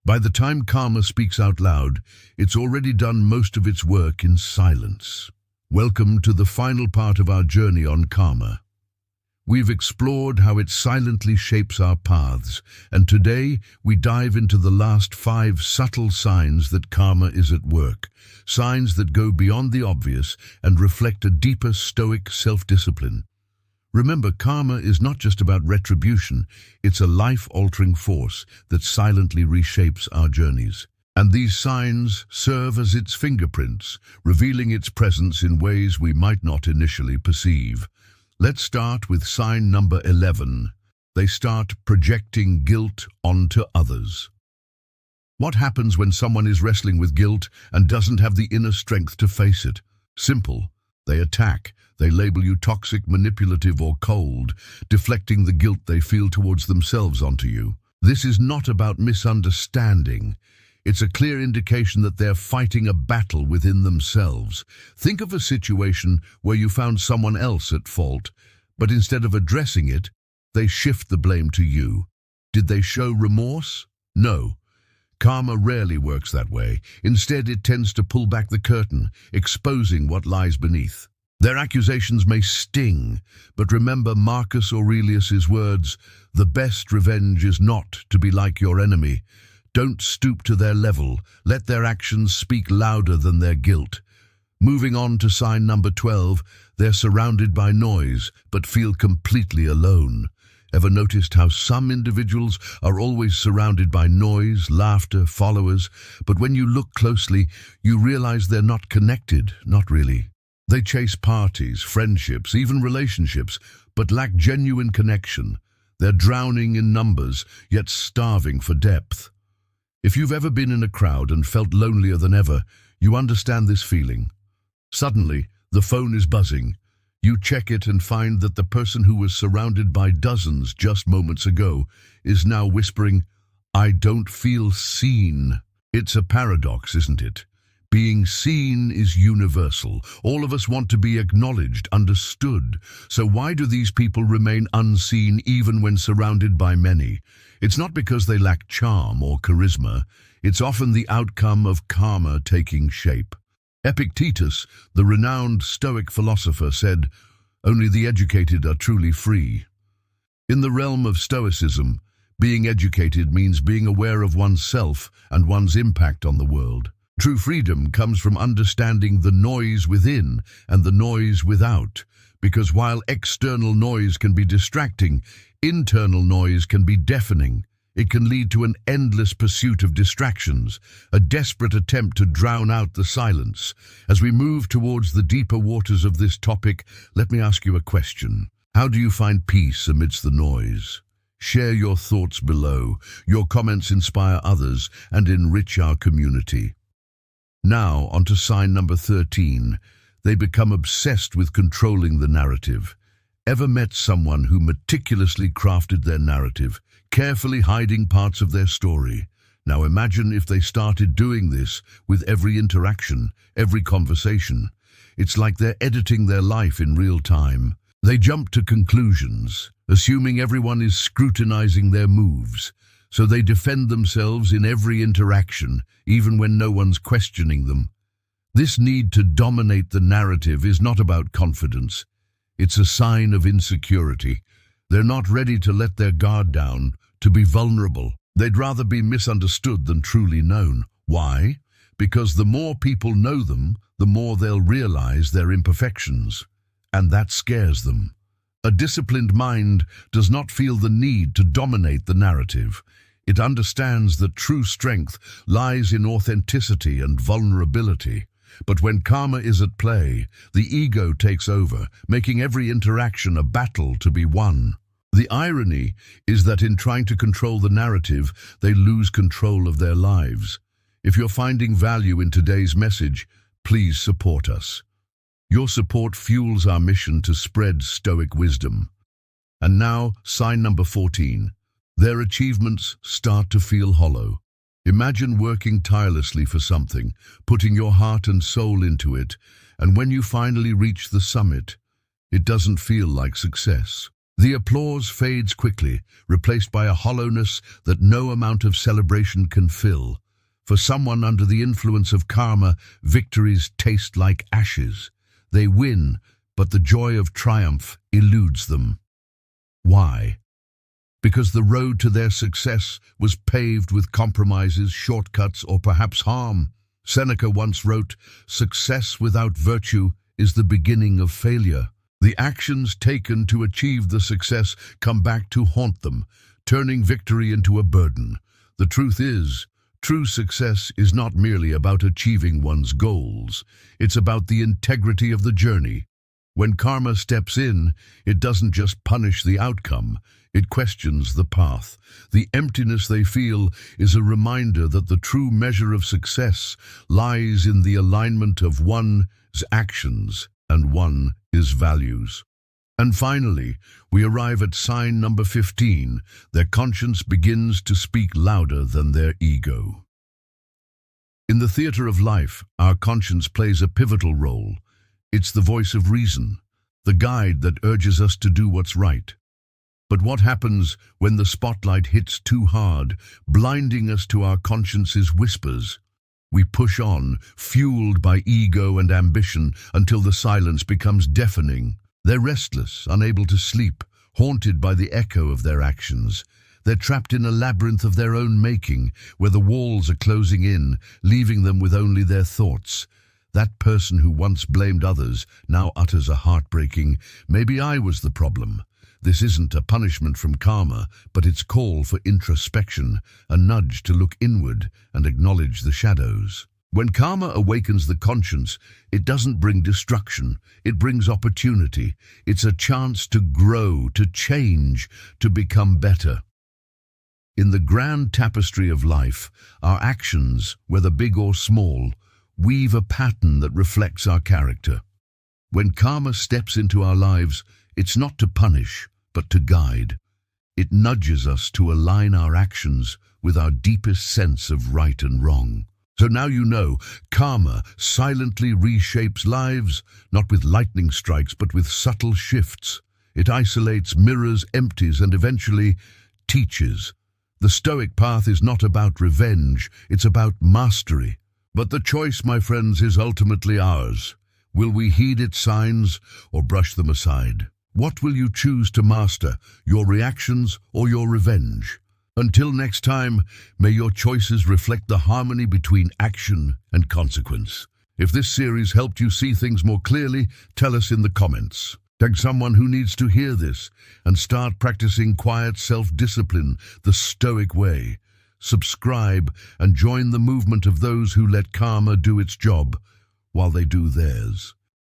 By the time karma speaks out loud, it's already done most of its work in silence. Welcome to the final part of our journey on karma. We've explored how it silently shapes our paths, and today we dive into the last 5 subtle signs that karma is at work, signs that go beyond the obvious and reflect a deeper Stoic self-discipline. Remember, karma is not just about retribution, it's a life-altering force that silently reshapes our journeys. And these signs serve as its fingerprints, revealing its presence in ways we might not initially perceive. Let's start with sign number 11. They start projecting guilt onto others. What happens when someone is wrestling with guilt and doesn't have the inner strength to face it? Simple. They attack. They label you toxic, manipulative, or cold, deflecting the guilt they feel towards themselves onto you. This is not about misunderstanding. It's a clear indication that they're fighting a battle within themselves. Think of a situation where you found someone else at fault, but instead of addressing it, they shift the blame to you. Did they show remorse? No. Karma rarely works that way. Instead, it tends to pull back the curtain, exposing what lies beneath. Their accusations may sting, but remember Marcus Aurelius's words, "The best revenge is not to be like your enemy." Don't stoop to their level. Let their actions speak louder than their guilt. Moving on to sign number 12, they're surrounded by noise, but feel completely alone. Ever noticed how some individuals are always surrounded by noise, laughter, followers, but when you look closely, you realize they're not connected, not really. They chase parties, friendships, even relationships, but lack genuine connection. They're drowning in numbers, yet starving for depth. If you've ever been in a crowd and felt lonelier than ever, you understand this feeling. Suddenly, the phone is buzzing. You check it and find that the person who was surrounded by dozens just moments ago is now whispering, "I don't feel seen." It's a paradox, isn't it? Being seen is universal. All of us want to be acknowledged, understood. So why do these people remain unseen even when surrounded by many? It's not because they lack charm or charisma. It's often the outcome of karma taking shape. Epictetus, the renowned Stoic philosopher, said, "Only the educated are truly free." In the realm of Stoicism, being educated means being aware of oneself and one's impact on the world. True freedom comes from understanding the noise within and the noise without, because while external noise can be distracting, internal noise can be deafening. It can lead to an endless pursuit of distractions, a desperate attempt to drown out the silence. As we move towards the deeper waters of this topic, let me ask you a question. How do you find peace amidst the noise? Share your thoughts below. Your comments inspire others and enrich our community. Now, on to sign number 13. They become obsessed with controlling the narrative. Ever met someone who meticulously crafted their narrative, carefully hiding parts of their story? Now imagine if they started doing this with every interaction, every conversation. It's like they're editing their life in real time. They jump to conclusions, assuming everyone is scrutinizing their moves. So they defend themselves in every interaction, even when no one's questioning them. This need to dominate the narrative is not about confidence. It's a sign of insecurity. They're not ready to let their guard down, to be vulnerable. They'd rather be misunderstood than truly known. Why? Because the more people know them, the more they'll realize their imperfections. And that scares them. A disciplined mind does not feel the need to dominate the narrative. It understands that true strength lies in authenticity and vulnerability. But when karma is at play, the ego takes over, making every interaction a battle to be won. The irony is that in trying to control the narrative, they lose control of their lives. If you're finding value in today's message, please support us. Your support fuels our mission to spread Stoic wisdom. And now, sign number 14. Their achievements start to feel hollow. Imagine working tirelessly for something, putting your heart and soul into it, and when you finally reach the summit, it doesn't feel like success. The applause fades quickly, replaced by a hollowness that no amount of celebration can fill. For someone under the influence of karma, victories taste like ashes. They win, but the joy of triumph eludes them. Why? Because the road to their success was paved with compromises, shortcuts, or perhaps harm. Seneca once wrote, "Success without virtue is the beginning of failure." The actions taken to achieve the success come back to haunt them, turning victory into a burden. The truth is, true success is not merely about achieving one's goals. It's about the integrity of the journey. When karma steps in, it doesn't just punish the outcome, it questions the path. The emptiness they feel is a reminder that the true measure of success lies in the alignment of one's actions and one's values. And finally, we arrive at sign number 15. Their conscience begins to speak louder than their ego. In the theater of life, our conscience plays a pivotal role. It's the voice of reason, the guide that urges us to do what's right. But what happens when the spotlight hits too hard, blinding us to our conscience's whispers? We push on, fueled by ego and ambition, until the silence becomes deafening. They're restless, unable to sleep, haunted by the echo of their actions. They're trapped in a labyrinth of their own making, where the walls are closing in, leaving them with only their thoughts. That person who once blamed others now utters a heartbreaking, "Maybe I was the problem." This isn't a punishment from karma, but its call for introspection, a nudge to look inward and acknowledge the shadows. When karma awakens the conscience, it doesn't bring destruction, it brings opportunity. It's a chance to grow, to change, to become better. In the grand tapestry of life, our actions, whether big or small, weave a pattern that reflects our character. When karma steps into our lives, it's not to punish, but to guide. It nudges us to align our actions with our deepest sense of right and wrong. So now you know, karma silently reshapes lives, not with lightning strikes, but with subtle shifts. It isolates, mirrors, empties, and eventually teaches. The Stoic path is not about revenge, it's about mastery. But the choice, my friends, is ultimately ours. Will we heed its signs or brush them aside? What will you choose to master, your reactions or your revenge? Until next time, may your choices reflect the harmony between action and consequence. If this series helped you see things more clearly, tell us in the comments. Tag someone who needs to hear this and start practicing quiet self-discipline the Stoic way. Subscribe and join the movement of those who let karma do its job while they do theirs.